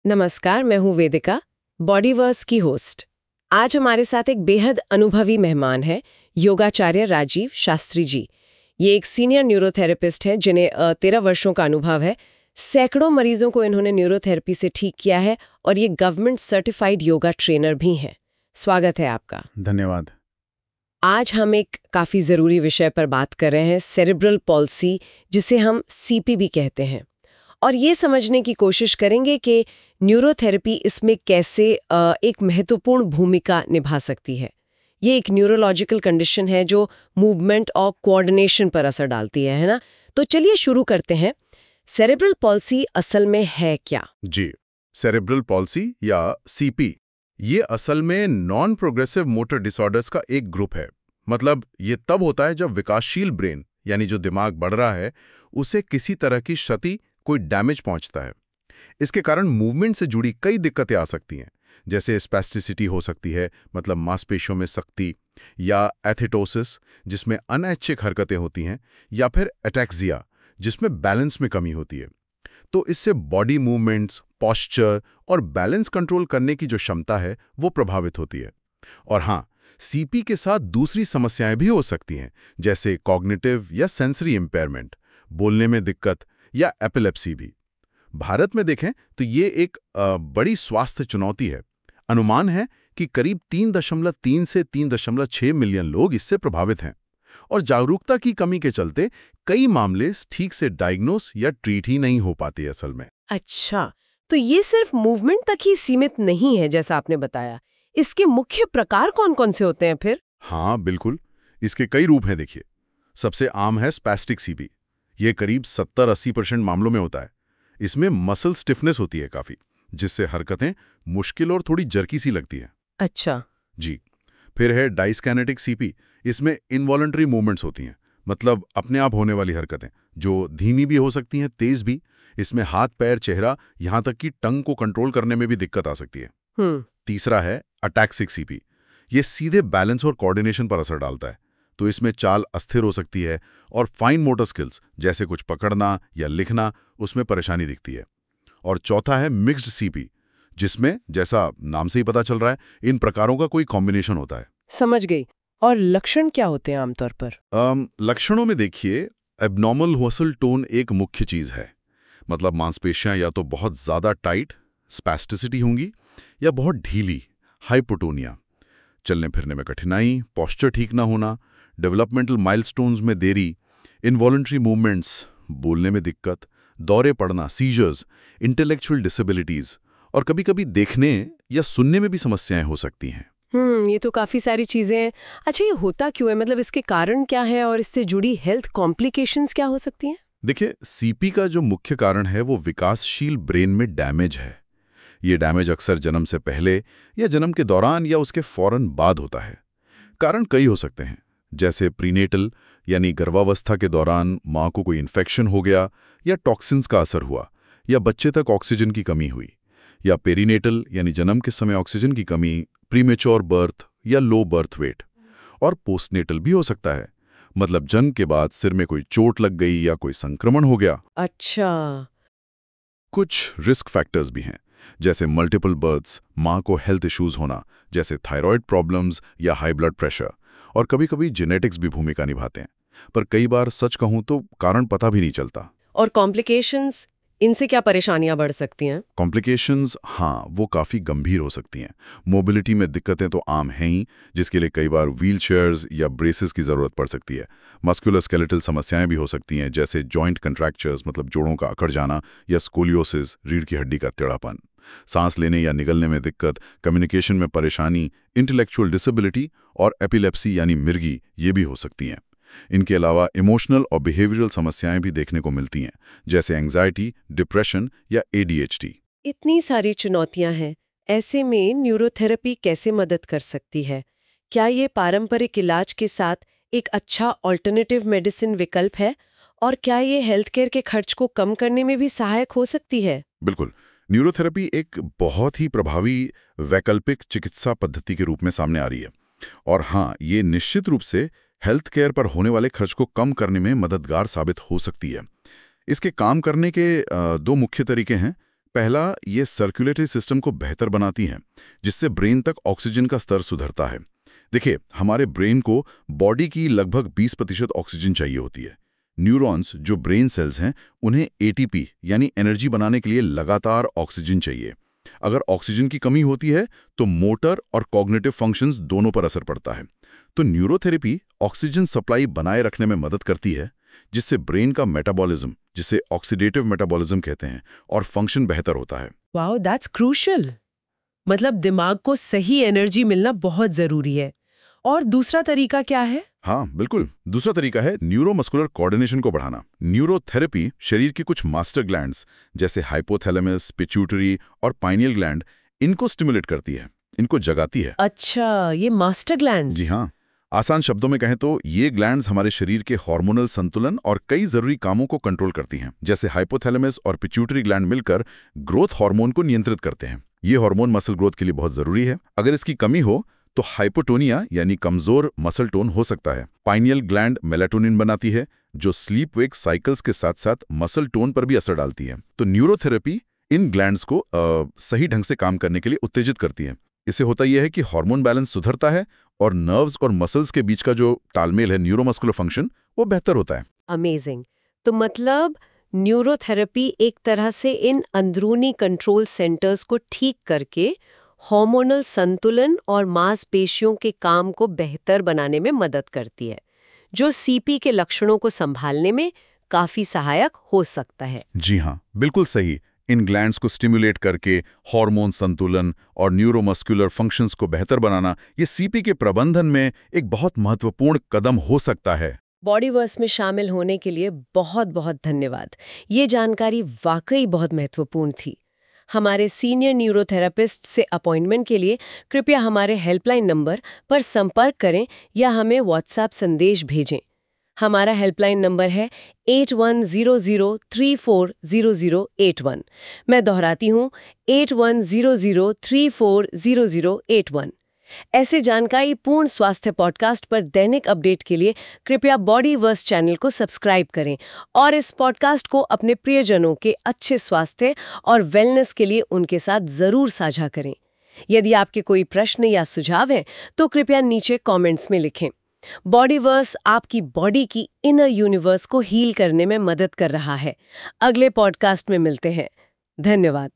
नमस्कार, मैं हूँ वेदिका, बॉडीवर्स की होस्ट। आज हमारे साथ एक बेहद अनुभवी मेहमान है, योगाचार्य राजीव शास्त्री जी। ये एक सीनियर न्यूरोथेरेपिस्ट हैं जिन्हें 13 वर्षों का अनुभव है। सैकड़ों मरीजों को इन्होंने न्यूरोथेरेपी से ठीक किया है और ये गवर्नमेंट सर्टिफाइड योगा ट्रेनर भी हैं। स्वागत है आपका। धन्यवाद। आज हम एक काफ़ी ज़रूरी विषय पर बात कर रहे हैं, सेरेब्रल पॉल्सी, जिसे हम सीपी भी कहते हैं। और ये समझने की कोशिश करेंगे कि न्यूरोथेरेपी इसमें कैसे एक महत्वपूर्ण भूमिका निभा सकती है। ये एक न्यूरोलॉजिकल कंडीशन है जो मूवमेंट और कोऑर्डिनेशन पर असर डालती है ना? तो चलिए शुरू करते हैं। सेरेब्रल पॉल्सी असल में है क्या? जी, सेरेब्रल पॉल्सी या सीपी ये असल में नॉन प्रोग्रेसिव मोटर डिसऑर्डर्स का एक ग्रुप है। मतलब ये तब होता है जब विकासशील ब्रेन यानी जो दिमाग बढ़ रहा है उसे किसी तरह की क्षति, कोई डैमेज पहुंचता है। इसके कारण मूवमेंट से जुड़ी कई दिक्कतें आ सकती हैं, जैसे स्पैस्टिसिटी हो सकती है, मतलब मांसपेशियों में सख्ती, या एथिटोसिस जिसमें अनैच्छिक हरकतें होती हैं, या फिर एटैक्सिया जिसमें बैलेंस में कमी होती है। तो इससे बॉडी मूवमेंट्स, पॉस्चर और बैलेंस कंट्रोल करने की जो क्षमता है वो प्रभावित होती है। और हाँ, सीपी के साथ दूसरी समस्याएं भी हो सकती हैं, जैसे कॉग्निटिव या सेंसरी इम्पेयरमेंट, बोलने में दिक्कत या एपिलेप्सी भी। भारत में देखें तो ये एक बड़ी स्वास्थ्य चुनौती है। अनुमान है कि करीब 3.3 से 3.6 मिलियन लोग इससे प्रभावित हैं और जागरूकता की कमी के चलते कई मामले ठीक से डायग्नोस या ट्रीट ही नहीं हो पाते असल में। अच्छा, तो ये सिर्फ मूवमेंट तक ही सीमित नहीं है जैसा आपने बताया। इसके मुख्य प्रकार कौन-कौन से होते हैं फिर? हाँ बिल्कुल, इसके कई रूप हैं। देखिए, सबसे आम है स्पैस्टिक सीपी। ये करीब 70-80% मामलों में होता है। इसमें मसल स्टिफनेस होती है काफी, जिससे हरकतें मुश्किल और थोड़ी जर्की सी लगती हैं। अच्छा। जी। फिर है डाइस्कैनेटिक सीपी। इसमें इनवॉलंटरी मूवमेंट्स होती हैं, मतलब अपने आप होने वाली हरकतें, जो धीमी भी हो सकती हैं, तेज भी। इसमें हाथ, पैर, चेहरा, यहाँ तक कि टंग को कंट्रोल करने में भी दिक्कत आ सकती है। तीसरा है अटैक्सिक सीपी। ये सीधे बैलेंस और कोऑर्डिनेशन पर असर डालता है, तो इसमें चाल अस्थिर हो सकती है और फाइन मोटर स्किल्स जैसे कुछ पकड़ना या लिखना, उसमें परेशानी दिखती है। और चौथा है मिक्स्ड सीपी, जिसमें, जैसा नाम से ही पता चल रहा है, इन प्रकारों का कोई कॉम्बिनेशन होता है। समझ गई। और लक्षण क्या होते हैं आमतौर पर? लक्षणों में देखिए, एब्नॉर्मल मसल टोन एक मुख्य चीज है। मतलब मांसपेशियां या तो बहुत ज्यादा टाइट, स्पैस्टिसिटी होंगी, या बहुत ढीली, हाइपोटोनिया। चलने फिरने में कठिनाई, पॉस्चर ठीक ना होना, डेवलपमेंटल माइलस्टोन्स में देरी, इनवॉलंटरी मूवमेंट्स, बोलने में दिक्कत, दौरे पड़ना, सीजर्स, इंटेलेक्चुअल डिसेबिलिटीज, और कभी-कभी देखने या सुनने में भी समस्याएं हो सकती हैं। ये तो काफी सारी चीजें हैं। अच्छा, ये होता क्यों है? मतलब इसके कारण क्या है और इससे जुड़ी हेल्थ कॉम्प्लिकेशंस क्या हो सकती हैं? देखिए, सीपी का जो मुख्य कारण है वो विकासशील ब्रेन में डैमेज है। ये डैमेज अक्सर जन्म से पहले या जन्म के दौरान या उसके फौरन बाद होता है। कारण कई हो सकते हैं, जैसे प्रीनेटल यानी गर्भावस्था के दौरान मां को कोई इन्फेक्शन हो गया, या टॉक्सिन्स का असर हुआ, या बच्चे तक ऑक्सीजन की कमी हुई, या पेरीनेटल यानी जन्म के समय ऑक्सीजन की कमी, प्रीमेच्योर बर्थ या लो बर्थ वेट। और पोस्टनेटल भी हो सकता है, मतलब जन्म के बाद सिर में कोई चोट लग गई या कोई संक्रमण हो गया। अच्छा। कुछ रिस्क फैक्टर्स भी हैं, जैसे मल्टीपल बर्थ्स, मां को हेल्थ इश्यूज होना, जैसे थायराइड प्रॉब्लम्स या हाई ब्लड प्रेशर, और कभी-कभी जेनेटिक्स भी भूमिका निभाते हैं। पर कई बार सच कहूं तो कारण पता भी नहीं चलता। और कॉम्प्लिकेशंस, इनसे क्या परेशानियां बढ़ सकती हैं? कॉम्प्लिकेशंस, हाँ, वो काफ़ी गंभीर हो सकती हैं। मोबिलिटी में दिक्कतें तो आम हैं ही, जिसके लिए कई बार व्हीलचेयर्स या ब्रेसेस की ज़रूरत पड़ सकती है। मस्कुलोस्केलेटल समस्याएं भी हो सकती हैं, जैसे जॉइंट कंट्रैक्चर्स, मतलब जोड़ों का अकड़ जाना, या स्कोलियोसिस, रीढ़ की हड्डी का टेढ़ापन। सांस लेने या निगलने में दिक्कत, कम्युनिकेशन में परेशानी, इंटेलेक्चुअल डिसेबिलिटी और एपिलेप्सी यानी मिर्गी, ये भी हो सकती हैं। इनके अलावा इमोशनल और बिहेवियरल समस्याएं भी देखने को मिलती हैं, जैसे एंग्जाइटी, डिप्रेशन या ADHD। इतनी सारी चुनौतियां हैं, ऐसे में न्यूरोथेरेपी कैसे मदद कर सकती है? क्या ये पारंपरिक इलाज के साथ एक अच्छा ऑल्टरनेटिव मेडिसिन विकल्प है? और क्या ये हेल्थ केयर के खर्च को कम करने में भी सहायक हो सकती है? बिल्कुल, न्यूरोथेरेपी एक बहुत ही प्रभावी वैकल्पिक चिकित्सा पद्धति के रूप में सामने आ रही है। और हाँ, ये निश्चित रूप से हेल्थ केयर पर होने वाले खर्च को कम करने में मददगार साबित हो सकती है। इसके काम करने के दो मुख्य तरीके हैं। पहला, ये सर्कुलेटरी सिस्टम को बेहतर बनाती हैं, जिससे ब्रेन तक ऑक्सीजन का स्तर सुधरता है। देखिए, हमारे ब्रेन को बॉडी की लगभग 20% ऑक्सीजन चाहिए होती है। न्यूरॉन्स, जो ब्रेन सेल्स हैं, उन्हें एटीपी यानी एनर्जी बनाने के लिए लगातार ऑक्सीजन चाहिए। अगर ऑक्सीजन की कमी होती है तो मोटर और कॉग्निटिव फंक्शंस दोनों पर असर पड़ता है। तो न्यूरोथेरेपी ऑक्सीजन सप्लाई बनाए रखने में मदद करती है, जिससे ब्रेन का मेटाबॉलिज्म, जिसे ऑक्सीडेटिव मेटाबॉलिज्म कहते हैं, और फंक्शन बेहतर होता है। Wow, that's crucial. मतलब दिमाग को सही एनर्जी मिलना बहुत जरूरी है। और दूसरा तरीका क्या है? हाँ, बिल्कुल। दूसरा तरीका है न्यूरोमस्कुलर कोऑर्डिनेशन को बढ़ाना। न्यूरोथेरेपी शरीर की कुछ मास्टर ग्लैंड्स जैसे हाइपोथैलेमस, पिट्यूटरी और पाइनियल ग्लैंड, इनको स्टिमुलेट करती है, इनको जगाती है। अच्छा, ये मास्टर ग्लैंड्स। जी हाँ। आसान शब्दों में कहें तो ये ग्लैंड्स हमारे शरीर के हार्मोनल संतुलन और कई जरूरी कामों को कंट्रोल करती हैं। जैसे हाइपोथैलेमस और पिट्यूटरी ग्लैंड मिलकर ग्रोथ हार्मोन को नियंत्रित करते हैं। ये हार्मोन मसल ग्रोथ के लिए बहुत जरूरी है। अगर इसकी कमी हो तो हाइपोटोनिया यानी कमजोर मसल टोन हो सकता है। पाइनियल ग्लैंड मेलाटोनिन बनाती है, जो स्लीप वेक साइकिल्स के साथ साथ मसल टोन पर भी असर डालती है। तो न्यूरोथेरेपी इन ग्लैंड्स को सही ढंग से काम करने के लिए उत्तेजित करती है। इससे होता यह है कि हार्मोन बैलेंस सुधरता है और नर्व्स और मसल्स के बीच का जो तालमेल है, न्यूरोमस्कुलर फंक्शन, वो बेहतर होता है। अमेजिंग। तो मतलब न्यूरोथेरेपी एक तरह से इन अंदरूनी कंट्रोल सेंटर्स को ठीक करके हार्मोनल संतुलन और मांसपेशियों के काम को बेहतर बनाने में मदद करती है, जो सीपी के लक्षणों को संभालने में काफी सहायक हो सकता है। जी हाँ, बिल्कुल सही। इन ग्लैंड्स को स्टिमुलेट करके हार्मोन संतुलन और न्यूरोमस्कुलर फंक्शंस को बेहतर बनाना, ये सीपी के प्रबंधन में एक बहुत महत्वपूर्ण कदम हो सकता है। बॉडीवर्स में शामिल होने के लिए बहुत बहुत धन्यवाद। ये जानकारी वाकई बहुत महत्वपूर्ण थी। हमारे सीनियर न्यूरोथेरेपिस्ट से अपॉइंटमेंट के लिए कृपया हमारे हेल्पलाइन नंबर पर संपर्क करें या हमें व्हाट्सएप संदेश भेजें। हमारा हेल्पलाइन नंबर है 8100340081। मैं दोहराती हूँ, 8100340081। ऐसे जानकारी पूर्ण स्वास्थ्य पॉडकास्ट पर दैनिक अपडेट के लिए कृपया बॉडीवर्स चैनल को सब्सक्राइब करें और इस पॉडकास्ट को अपने प्रियजनों के अच्छे स्वास्थ्य और वेलनेस के लिए उनके साथ जरूर साझा करें। यदि आपके कोई प्रश्न या सुझाव हैं तो कृपया नीचे कमेंट्स में लिखें। बॉडीवर्स आपकी बॉडी की इनर यूनिवर्स को हील करने में मदद कर रहा है। अगले पॉडकास्ट में मिलते हैं। धन्यवाद।